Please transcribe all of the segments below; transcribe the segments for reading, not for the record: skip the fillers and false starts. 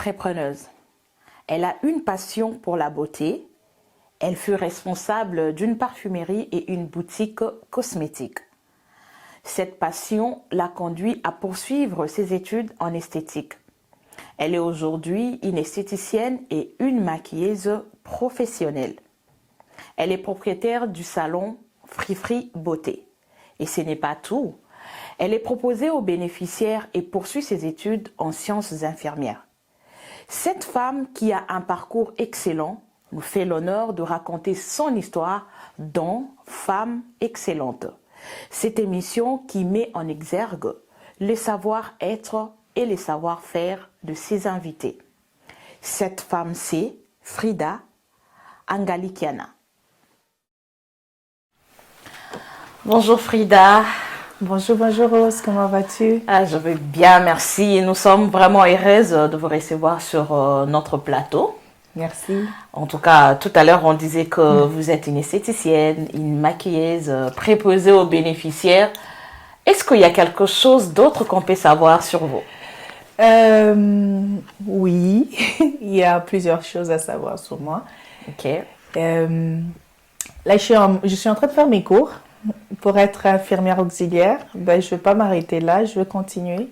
entrepreneuse. Elle a une passion pour la beauté. Elle fut responsable d'une parfumerie et une boutique cosmétique. Cette passion l'a conduit à poursuivre ses études en esthétique. Elle est aujourd'hui une esthéticienne et une maquilleuse professionnelle. Elle est propriétaire du salon Free Beauté. Et ce n'est pas tout. Elle est proposée aux bénéficiaires et poursuit ses études en sciences infirmières. Cette femme qui a un parcours excellent nous fait l'honneur de raconter son histoire dans Femme excellente. Cette émission qui met en exergue les savoir-être et les savoir-faire de ses invités. Cette femme, c'est Frida Angalikiana. Bonjour Frida. Bonjour Rose, comment vas-tu? Je vais bien, merci. Nous sommes vraiment heureuses de vous recevoir sur notre plateau. Merci. En tout cas, tout à l'heure, on disait que vous êtes une esthéticienne, une maquilleuse, préposée aux bénéficiaires. Est-ce qu'il y a quelque chose d'autre qu'on peut savoir sur vous? Oui, il y a plusieurs choses à savoir sur moi. Ok. Là, je suis en train de faire mes cours pour être infirmière auxiliaire. Je ne vais pas m'arrêter là, je veux continuer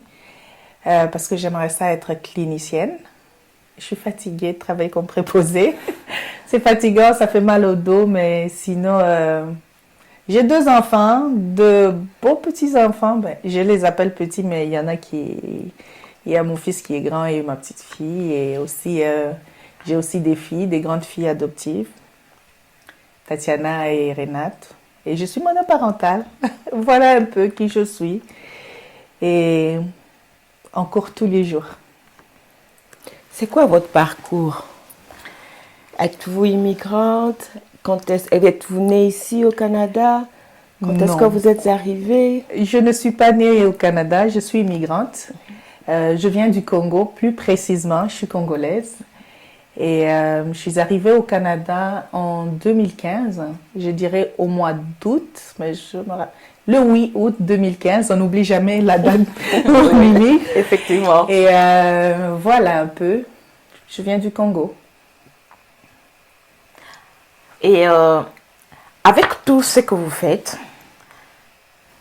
parce que j'aimerais ça être clinicienne. Je suis fatiguée de travailler comme préposée. C'est fatigant, ça fait mal au dos, mais sinon, j'ai 2 enfants, 2 beaux petits-enfants. Je les appelle petits, mais il y en a qui... Il y a mon fils qui est grand et ma petite fille. Et aussi, j'ai aussi des filles, des grandes filles adoptives, Tatiana et Renate. Et je suis monoparentale. Voilà un peu qui je suis. Et en cours tous les jours. C'est quoi votre parcours? Êtes-vous immigrante? Êtes-vous née ici au Canada? Quand est-ce que vous êtes arrivée? Je ne suis pas née au Canada, je suis immigrante. Je viens du Congo, plus précisément, je suis congolaise. Et je suis arrivée au Canada en 2015, je dirais au mois d'août, mais le 8 août 2015, on n'oublie jamais la date. Oui, effectivement. Et voilà un peu, je viens du Congo. Et avec tout ce que vous faites,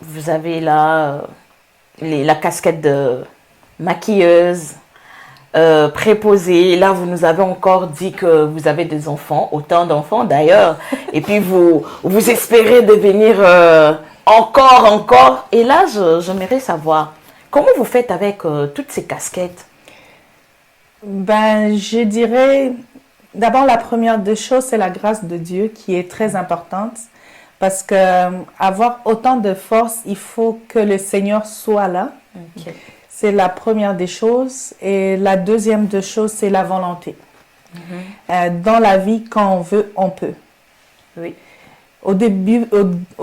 vous avez là la casquette de maquilleuse, préposée. Là, vous nous avez encore dit que vous avez des enfants, autant d'enfants d'ailleurs. Et puis, vous espérez devenir encore. Et là, j'aimerais savoir, comment vous faites avec toutes ces casquettes? Je dirais, d'abord, la première des choses, c'est la grâce de Dieu qui est très importante. Parce que avoir autant de force, il faut que le Seigneur soit là. Okay. C'est la première des choses. Et la deuxième des choses, c'est la volonté. Dans la vie, quand on veut, on peut. Oui. Au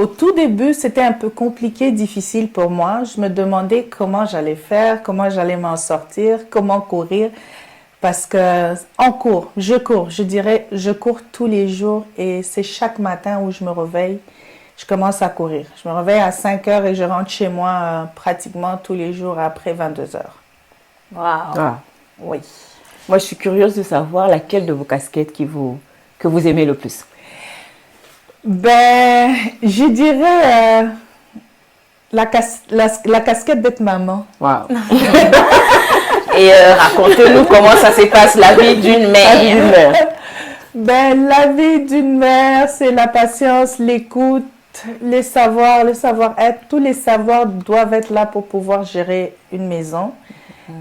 tout début, c'était un peu compliqué, difficile pour moi. Je me demandais comment j'allais faire, comment j'allais m'en sortir, comment courir. Parce que je cours tous les jours et c'est chaque matin où je me réveille, je commence à courir. Je me réveille à 5 heures et je rentre chez moi pratiquement tous les jours après 22 heures. Wow. Ah. Oui. Moi, je suis curieuse de savoir laquelle de vos casquettes que vous aimez le plus. Je dirais la casquette d'être maman. Wow. Et racontez-nous comment ça se passe, la vie d'une mère. La vie d'une mère, c'est la patience, l'écoute, les savoirs, le savoir-être. Tous les savoirs doivent être là pour pouvoir gérer une maison.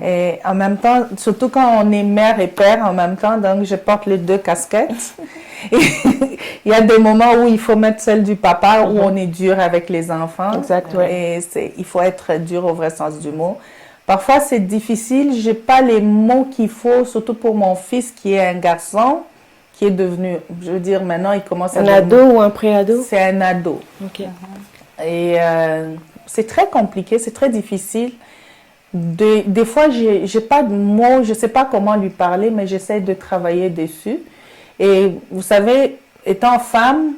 Et en même temps, surtout quand on est mère et père en même temps, donc je porte les 2 casquettes. Et il y a des moments où il faut mettre celle du papa, où on est dur avec les enfants. Exact, ouais. Et il faut être dur au vrai sens du mot. Parfois, c'est difficile. Je n'ai pas les mots qu'il faut, surtout pour mon fils qui est un garçon, qui est devenu, je veux dire, maintenant, il commence à... Un ado ou un pré-ado? C'est un ado. Ok. Et c'est très compliqué, c'est très difficile. Des fois, je n'ai pas de mots, je ne sais pas comment lui parler, mais j'essaie de travailler dessus. Et vous savez, étant femme,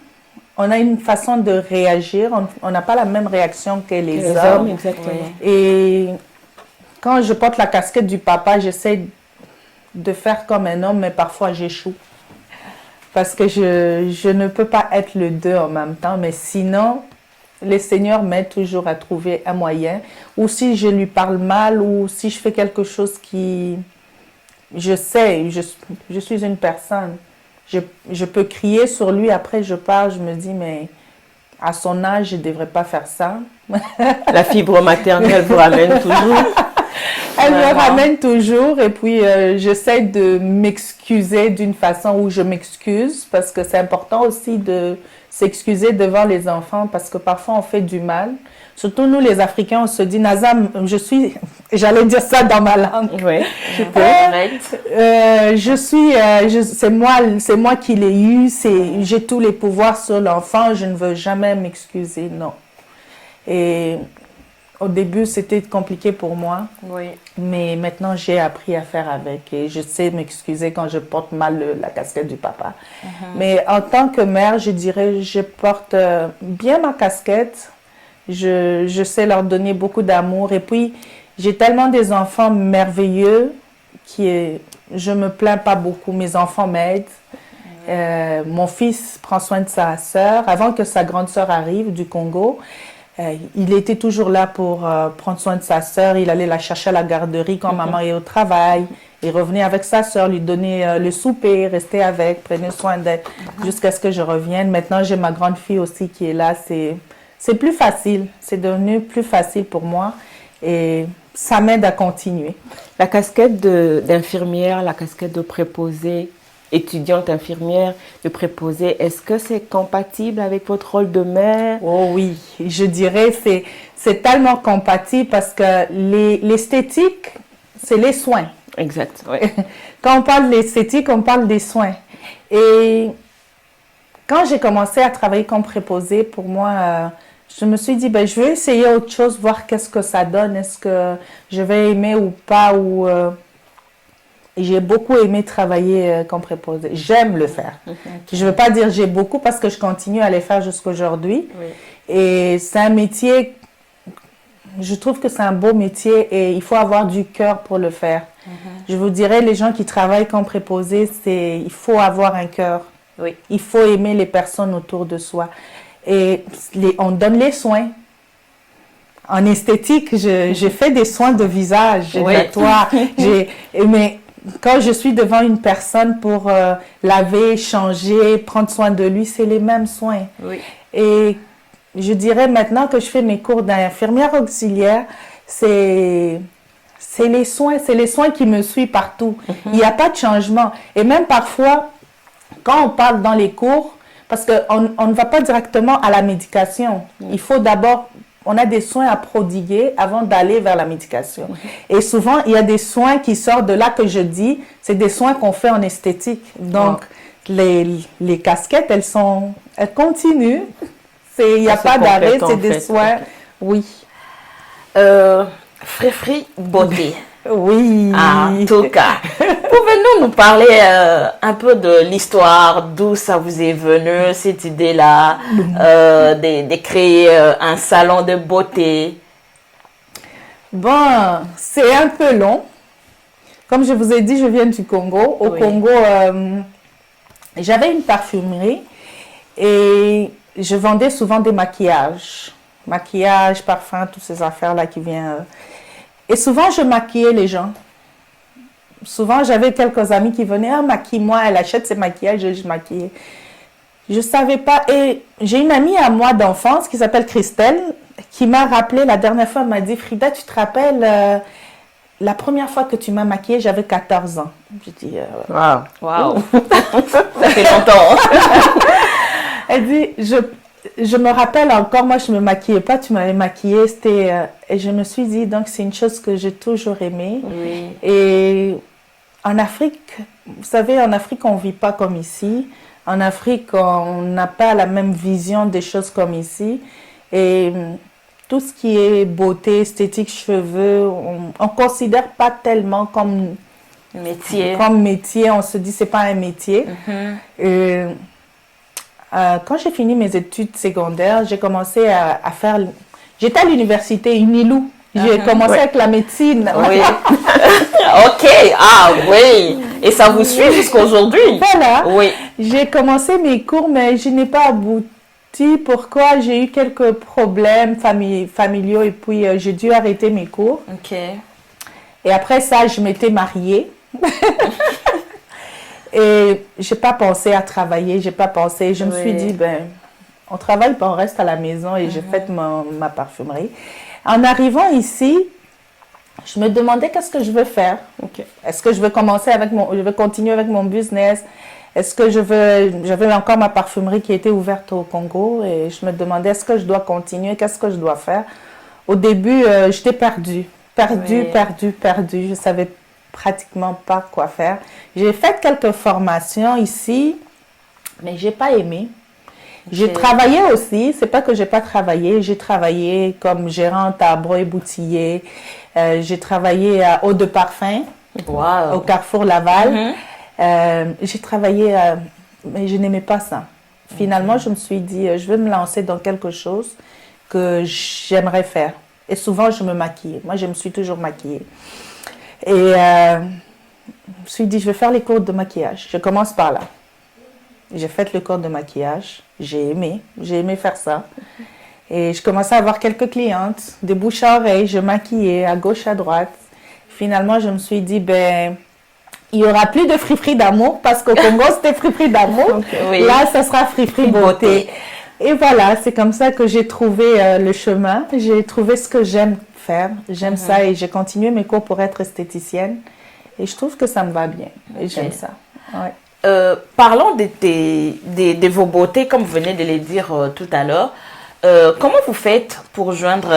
on a une façon de réagir. On n'a pas la même réaction que les hommes. Exactement. Et quand je porte la casquette du papa, j'essaie de faire comme un homme, mais parfois j'échoue. Parce que je ne peux pas être le deux en même temps, mais sinon, le Seigneur m'aide toujours à trouver un moyen. Ou si je lui parle mal, ou si je fais quelque chose qui... Je sais, je suis une personne. Je peux crier sur lui, après je pars, je me dis, mais à son âge, je ne devrais pas faire ça. La fibre maternelle vous ramène toujours. Elle me ramène toujours et puis j'essaie de m'excuser d'une façon où je m'excuse parce que c'est important aussi de s'excuser devant les enfants parce que parfois on fait du mal. Surtout nous les Africains, on se dit Nazam, j'allais dire ça dans ma langue. Oui, je peux. C'est moi qui l'ai eu, j'ai tous les pouvoirs sur l'enfant, je ne veux jamais m'excuser, non. Et au début, c'était compliqué pour moi. Oui. Mais maintenant, j'ai appris à faire avec. Et je sais m'excuser quand je porte mal la casquette du papa. Mais en tant que mère, je dirais, je porte bien ma casquette. Je sais leur donner beaucoup d'amour. Et puis, j'ai tellement des enfants merveilleux je me plains pas beaucoup. Mes enfants m'aident. Mon fils prend soin de sa sœur. Avant que sa grande sœur arrive du Congo, il était toujours là pour prendre soin de sa sœur. Il allait la chercher à la garderie quand maman est au travail. Il revenait avec sa sœur, lui donner le souper, rester avec, prenait soin d'elle jusqu'à ce que je revienne. Maintenant, j'ai ma grande fille aussi qui est là. C'est plus facile. C'est devenu plus facile pour moi et ça m'aide à continuer. La casquette d'infirmière, la casquette de préposée, étudiante infirmière, de préposée, est-ce que c'est compatible avec votre rôle de mère? Oh oui, je dirais c'est tellement compatible parce que l'esthétique, c'est les soins. Exact, oui. Quand on parle de l'esthétique, on parle des soins. Et quand j'ai commencé à travailler comme préposée, pour moi, je me suis dit, je vais essayer autre chose, voir qu'est-ce que ça donne, est-ce que je vais aimer ou pas, j'ai beaucoup aimé travailler comme préposée. J'aime le faire. Je ne veux pas dire j'ai beaucoup parce que je continue à le faire jusqu'à aujourd'hui. Oui. Et c'est un métier, je trouve que c'est un beau métier et il faut avoir du cœur pour le faire. Je vous dirais, les gens qui travaillent comme préposés, il faut avoir un cœur. Oui. Il faut aimer les personnes autour de soi. Et on donne les soins. En esthétique, j'ai fait des soins de visage, j'ai nettoie, mais quand je suis devant une personne pour laver, changer, prendre soin de lui, c'est les mêmes soins. Oui. Et je dirais maintenant que je fais mes cours d'infirmière auxiliaire, c'est les soins qui me suivent partout. Il n'y a pas de changement. Et même parfois, quand on parle dans les cours, parce qu'on ne va pas directement à la médication, il faut d'abord... On a des soins à prodiguer avant d'aller vers la médication. Et souvent, il y a des soins qui sortent de là que je dis, c'est des soins qu'on fait en esthétique. Donc, les casquettes, elles continuent. Il n'y a pas d'arrêt, c'est des soins. Oui. Frifri Beauté. Oui. En tout cas, pouvez-vous nous parler un peu de l'histoire, d'où ça vous est venu, cette idée-là, de créer un salon de beauté? Bon, c'est un peu long. Comme je vous ai dit, je viens du Congo. Au Congo, j'avais une parfumerie et je vendais souvent des maquillages. Maquillage, parfum, toutes ces affaires-là qui viennent... Et souvent, je maquillais les gens. Souvent, j'avais quelques amis qui venaient, maquille-moi, elle achète ses maquillages, je maquillais. Je ne savais pas. Et j'ai une amie à moi d'enfance qui s'appelle Christelle, qui m'a rappelé la dernière fois, elle m'a dit, Frida, tu te rappelles, la première fois que tu m'as maquillée, j'avais 14 ans. Je dis, Wow. Ça fait longtemps. Elle dit, je me rappelle encore, moi je ne me maquillais pas, tu m'avais maquillée, et je me suis dit, donc c'est une chose que j'ai toujours aimée. Oui. Et en Afrique, vous savez, en Afrique on ne vit pas comme ici. En Afrique, on n'a pas la même vision des choses comme ici. Et tout ce qui est beauté, esthétique, cheveux, on ne considère pas tellement comme métier. On se dit, c'est pas un métier. Quand j'ai fini mes études secondaires, j'ai commencé à faire... J'étais à l'université, Unilou. J'ai commencé avec la médecine. Oui. Ok, ah oui. Et ça vous suit jusqu'à aujourd'hui? Voilà. Oui. J'ai commencé mes cours, mais je n'ai pas abouti. Pourquoi? J'ai eu quelques problèmes familiaux et puis j'ai dû arrêter mes cours. Ok. Et après ça, je m'étais mariée. Et j'ai pas pensé à travailler, j'ai pas pensé. Je me suis dit, ben, on travaille pas, on reste à la maison et j'ai fait ma parfumerie. En arrivant ici, je me demandais qu'est-ce que je veux faire. Ok. Est-ce que je veux je veux continuer avec mon business? Est-ce que j'avais encore ma parfumerie qui était ouverte au Congo et je me demandais est-ce que je dois continuer, qu'est-ce que je dois faire? Au début, j'étais perdue. Je savais pratiquement pas quoi faire. J'ai fait quelques formations ici, mais j'ai pas aimé. J'ai travaillé aussi, c'est pas que j'ai pas travaillé, j'ai travaillé comme gérante à Breuil-Boutillier, j'ai travaillé à Eau de Parfum, au Carrefour Laval. J'ai travaillé, mais je n'aimais pas ça. Finalement, je me suis dit, je vais me lancer dans quelque chose que j'aimerais faire. Et souvent, je me maquillais. Moi, je me suis toujours maquillée. Et je me suis dit, je vais faire les cours de maquillage. Je commence par là. J'ai fait le cours de maquillage. J'ai aimé faire ça. Et je commençais à avoir quelques clientes, de bouche à oreille. Je maquillais à gauche, à droite. Finalement, je me suis dit, ben, il n'y aura plus de friperie d'amour parce qu'au Congo, c'était friperie d'amour. Oui. Là, ça sera friperie beauté. Et voilà, c'est comme ça que j'ai trouvé le chemin. J'ai trouvé ce que j'aime faire. J'aime ça et j'ai continué mes cours pour être esthéticienne. Et je trouve que ça me va bien. Et j'aime ça. Ouais. Parlons de vos beautés, comme vous venez de les dire tout à l'heure. Comment vous faites pour joindre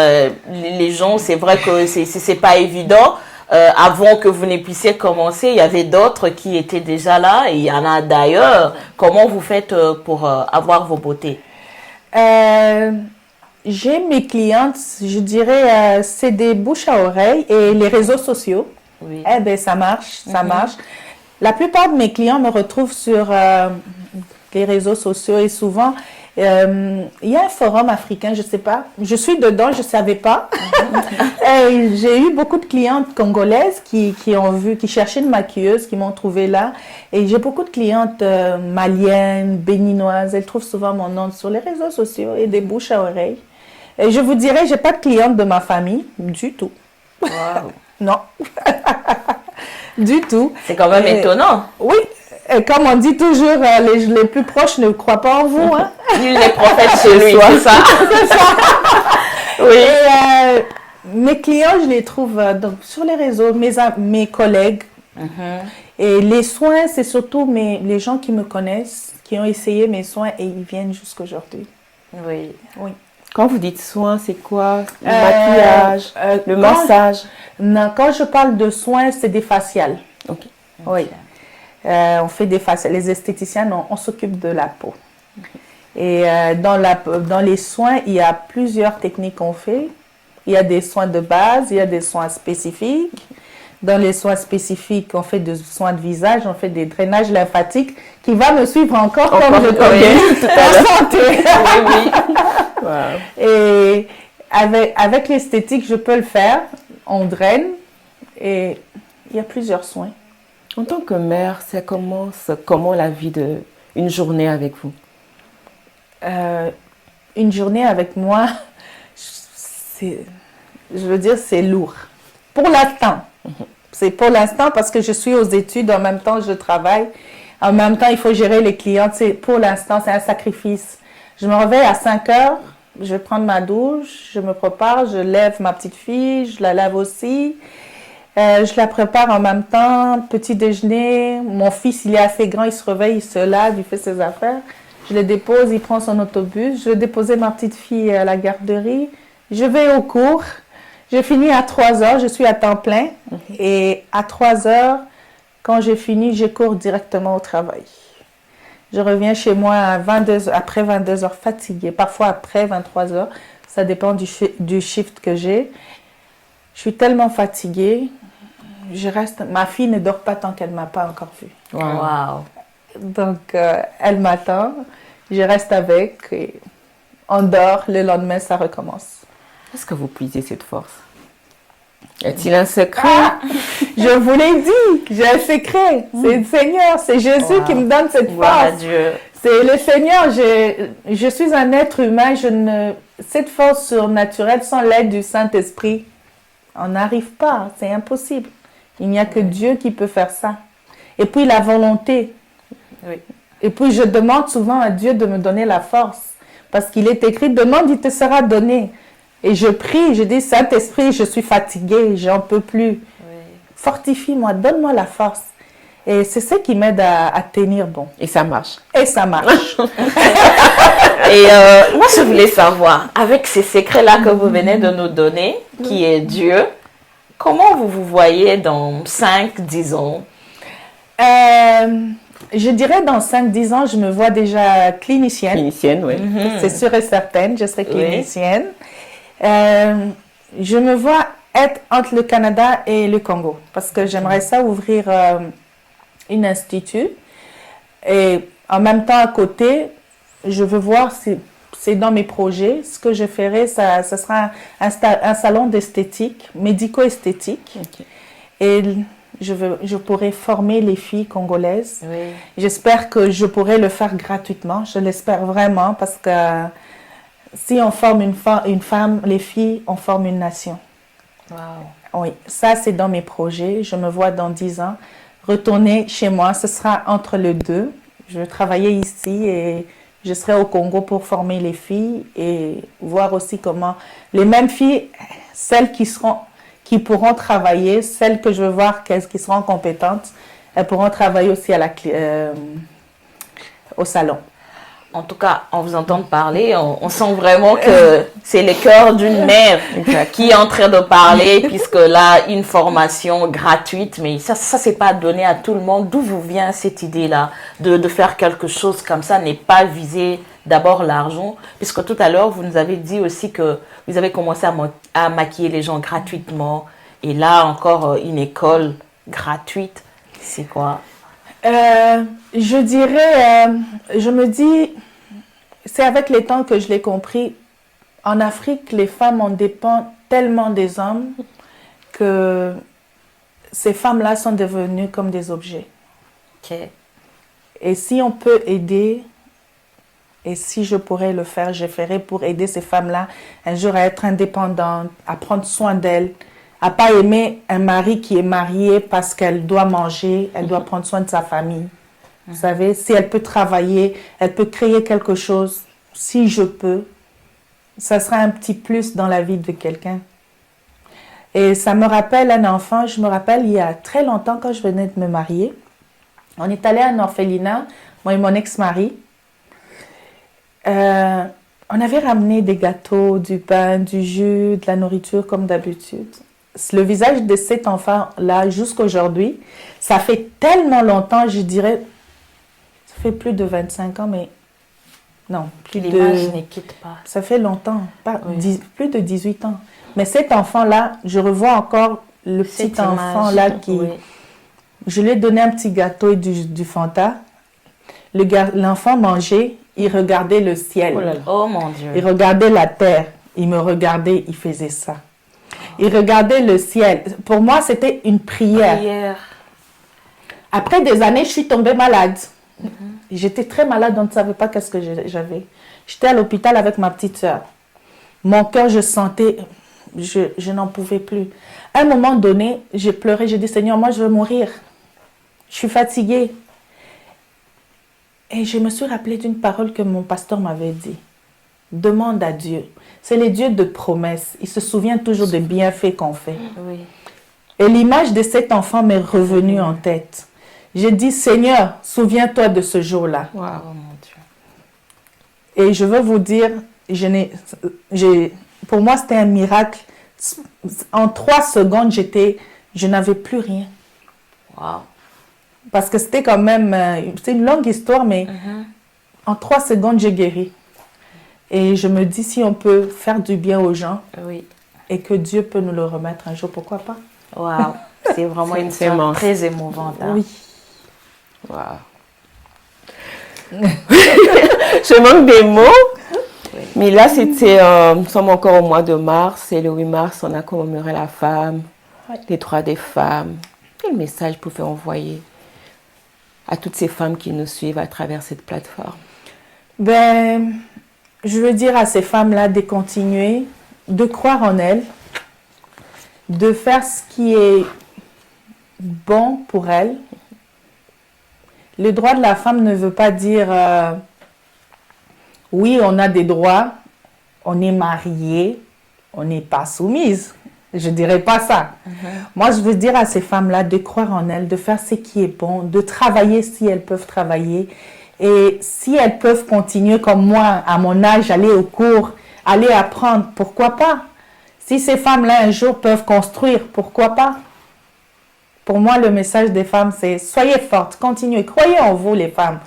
les gens? C'est vrai que c'est pas évident. Avant que vous ne puissiez commencer, il y avait d'autres qui étaient déjà là et il y en a d'ailleurs. Comment vous faites pour avoir vos beautés? J'ai mes clientes, je dirais, c'est des bouches à oreille et les réseaux sociaux. Oui. Eh bien, ça marche, ça marche. La plupart de mes clients me retrouvent sur les réseaux sociaux et souvent, il y a un forum africain, je ne sais pas. Je suis dedans, je ne savais pas. J'ai eu beaucoup de clientes congolaises qui cherchaient une maquilleuse, qui m'ont trouvée là. Et j'ai beaucoup de clientes maliennes, béninoises. Elles trouvent souvent mon nom sur les réseaux sociaux et des bouches à oreille. Et je vous dirais, je n'ai pas de clientes de ma famille du tout. Wow. Non. Du tout. C'est quand même étonnant. Oui. Et comme on dit toujours, les plus proches ne croient pas en vous. Hein? Nul n'est prophète chez lui, c'est ça. C'est ça. Oui. Et, mes clients, je les trouve donc, sur les réseaux, mes collègues. Et les soins, c'est surtout les gens qui me connaissent, qui ont essayé mes soins et ils viennent jusqu'à aujourd'hui. Oui. Oui. Quand vous dites soins, c'est quoi? Le maquillage, le massage? Non, quand je parle de soins, c'est des faciales. Ok. Oui. On fait des faciales. Les esthéticiennes, on s'occupe de la peau. Et dans les soins, il y a plusieurs techniques qu'on fait. Il y a des soins de base, il y a des soins spécifiques. Dans les soins spécifiques, on fait des soins de visage, on fait des drainages lymphatiques qui va me suivre encore comme je t'ai dit tout à l'heure. Santé. Oui, oui. Wow. Et avec l'esthétique, je peux le faire. On draine et il y a plusieurs soins. En tant que mère, ça commence comment la vie d'une journée avec vous? Une journée avec moi, je veux dire, c'est lourd. Pour l'instant. C'est pour l'instant parce que je suis aux études, en même temps je travaille. En même temps, il faut gérer les clientes. Pour l'instant, c'est un sacrifice. Je me réveille à 5 heures, je vais prendre ma douche, je me prépare, je lève ma petite fille, je la lave aussi. Je la prépare en même temps, petit déjeuner. Mon fils, il est assez grand, il se réveille, il se lave, il fait ses affaires. Je le dépose, il prend son autobus. Je vais déposer ma petite fille à la garderie. Je vais au cours. Je finis à 3 heures, je suis à temps plein. Et à 3 heures, quand j'ai fini, je cours directement au travail. Je reviens chez moi après 22 heures fatiguée, parfois après 23 heures. Ça dépend du shift que j'ai. Je suis tellement fatiguée. Ma fille ne dort pas tant qu'elle ne m'a pas encore vue. Wow. Donc, elle m'attend. Je reste avec. Et on dort. Le lendemain, ça recommence. Est-ce que vous puisez cette force? Est-il un secret? Je vous l'ai dit, j'ai un secret. C'est le Seigneur, c'est Jésus qui me donne cette Gloire à force. Dieu. C'est le Seigneur, je suis un être humain, cette force surnaturelle, sans l'aide du Saint-Esprit, on n'arrive pas, c'est impossible. Il n'y a que Dieu qui peut faire ça. Et puis la volonté. Oui. Et puis je demande souvent à Dieu de me donner la force, parce qu'il est écrit, demande, il te sera donné. Et je prie, je dis, Saint-Esprit, je suis fatiguée, j'en peux plus. Oui. Fortifie-moi, donne-moi la force. Et c'est ça qui m'aide à tenir bon. Et ça marche. Et ça marche. Et moi, je voulais savoir, avec ces secrets-là que vous venez de nous donner, qui est Dieu, comment vous vous voyez dans 5-10 ans? Je dirais dans 5-10 ans, je me vois déjà clinicienne. Clinicienne, oui. C'est sûr et certain, je serai Oui. clinicienne. Je me vois être entre le Canada et le Congo parce que j'aimerais ça ouvrir un institut. Et en même temps, à côté, je veux voir si c'est dans mes projets. Ce que je ferai, ça sera un salon d'esthétique, médico-esthétique. Ok. Et je pourrais former les filles congolaises. Oui. J'espère que je pourrai le faire gratuitement. Je l'espère vraiment parce que si on forme une femme, les filles, on forme une nation. Wow. Oui, ça c'est dans mes projets. Je me vois dans 10 ans retourner chez moi. Ce sera entre les deux. Je vais travailler ici et je serai au Congo pour former les filles et voir aussi comment les mêmes filles, celles qui pourront travailler, celles que je veux voir qui seront compétentes, elles pourront travailler aussi au salon. En tout cas, en vous entendant parler, on sent vraiment que c'est le cœur d'une mère qui est en train de parler, puisque là, une formation gratuite, mais ça c'est pas donné à tout le monde. D'où vous vient cette idée-là de faire quelque chose comme ça, n'est pas viser d'abord l'argent, puisque tout à l'heure, vous nous avez dit aussi que vous avez commencé à maquiller les gens gratuitement, et là encore une école gratuite, c'est quoi? Je dirais, je me dis, c'est avec les temps que je l'ai compris, en Afrique, les femmes, on dépend tellement des hommes que ces femmes-là sont devenues comme des objets. Ok. Et si on peut aider, et si je pourrais le faire, je ferais pour aider ces femmes-là un jour à être indépendantes, à prendre soin d'elles, à pas aimer un mari qui est marié parce qu'elle doit manger, elle doit prendre soin de sa famille. Vous savez, si elle peut travailler, elle peut créer quelque chose, si je peux, ça sera un petit plus dans la vie de quelqu'un. Et ça me rappelle un enfant, je me rappelle il y a très longtemps quand je venais de me marier, on est allé à un orphelinat, moi et mon ex-mari. On avait ramené des gâteaux, du pain, du jus, de la nourriture comme d'habitude. Le visage de cet enfant-là, jusqu'aujourd'hui, ça fait tellement longtemps, je dirais, ça fait plus de 25 ans, mais non, L'image ne quitte pas. ça fait longtemps, Oui. plus de 18 ans. Mais cet enfant-là, je revois encore le petit Cette enfant-là image, qui... oui. Je lui ai donné un petit gâteau et du Fanta. L'enfant mangeait, il regardait le ciel. Oh là là. Oh mon Dieu. Il regardait la terre. Il me regardait, il faisait ça. Il regardait le ciel. Pour moi, c'était une prière. Prière. Après des années, je suis tombée malade. J'étais très malade, on ne savait pas qu'est-ce que j'avais. J'étais à l'hôpital avec ma petite soeur. Mon cœur, je sentais, je n'en pouvais plus. À un moment donné, j'ai pleuré, j'ai dit, Seigneur, moi, je veux mourir. Je suis fatiguée. Et je me suis rappelée d'une parole que mon pasteur m'avait dit. Demande à Dieu. C'est le Dieu de promesses. Il se souvient toujours des bienfaits qu'on fait. Oui. Et l'image de cet enfant m'est revenue en tête. J'ai dit, Seigneur, souviens-toi de ce jour-là. Wow. Oh mon Dieu. Et je veux vous dire, pour moi, c'était un miracle. En 3 secondes, je n'avais plus rien. Wow. Parce que c'était quand même, c'est une longue histoire, mais en 3 secondes, j'ai guéri. Et je me dis, si on peut faire du bien aux gens Oui. et que Dieu peut nous le remettre un jour, pourquoi pas? Wow. C'est vraiment une C'est histoire immense. très émouvante. Hein. Oui. Wow. Je manque des mots. Mais là, nous sommes encore au mois de mars. Et le 8 mars, on a commémoré la femme les droits des femmes. Quel message vous pouvez envoyer à toutes ces femmes qui nous suivent à travers cette plateforme? Ben, je veux dire à ces femmes-là de continuer, de croire en elles, de faire ce qui est bon pour elles. Le droit de la femme ne veut pas dire oui, on a des droits, on est marié, on n'est pas soumise. Je dirais pas ça. Moi, je veux dire à ces femmes-là de croire en elles, de faire ce qui est bon, de travailler si elles peuvent travailler. Et si elles peuvent continuer comme moi, à mon âge, aller au cours, aller apprendre, pourquoi pas? Si ces femmes-là, un jour, peuvent construire, pourquoi pas? Pour moi, le message des femmes, c'est soyez fortes, continuez, croyez en vous, les femmes.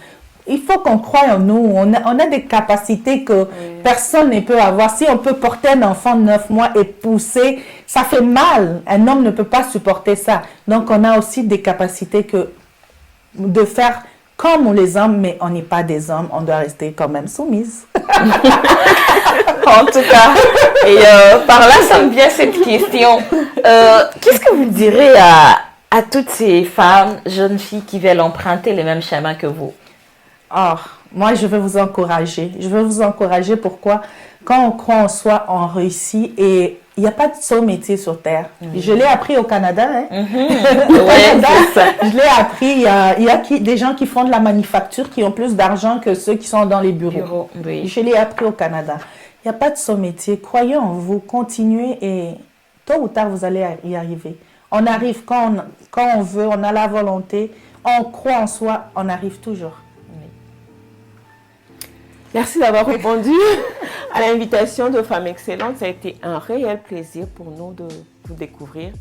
Il faut qu'on croie en nous. On a des capacités que personne ne peut avoir. Si on peut porter un enfant de 9 mois et pousser, ça fait mal. Un homme ne peut pas supporter ça. Donc, on a aussi des capacités de faire comme les hommes, mais on n'est pas des hommes. On doit rester quand même soumise. En tout cas, et par là, ça me vient cette question. Qu'est-ce que vous direz à toutes ces femmes, jeunes filles qui veulent emprunter le même chemin que vous? Oh, moi, je veux vous encourager. Je veux vous encourager. Pourquoi? Quand on croit en soi, on réussit. Et il n'y a pas de saut métier sur Terre. Je l'ai appris au Canada. Hein? Au Canada, je l'ai appris. Il y a des gens qui font de la manufacture qui ont plus d'argent que ceux qui sont dans les bureaux. Oui. Je l'ai appris au Canada. Il n'y a pas de saut métier. Croyez en vous. Continuez et tôt ou tard, vous allez y arriver. On arrive quand on veut. On a la volonté. On croit en soi. On arrive toujours. Merci d'avoir répondu à l'invitation de Femmes Excellentes. Ça a été un réel plaisir pour nous de vous découvrir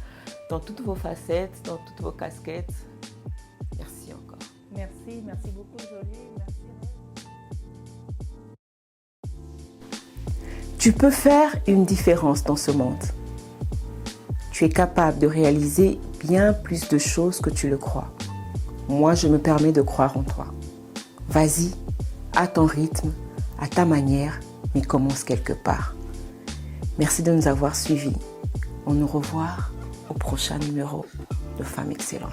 dans toutes vos facettes, dans toutes vos casquettes. Merci encore. Merci beaucoup Jolie. Merci. Tu peux faire une différence dans ce monde. Tu es capable de réaliser bien plus de choses que tu le crois. Moi, je me permets de croire en toi. Vas-y, à ton rythme, à ta manière, mais commence quelque part. Merci de nous avoir suivis. On nous revoit au prochain numéro de Femmes Excellentes.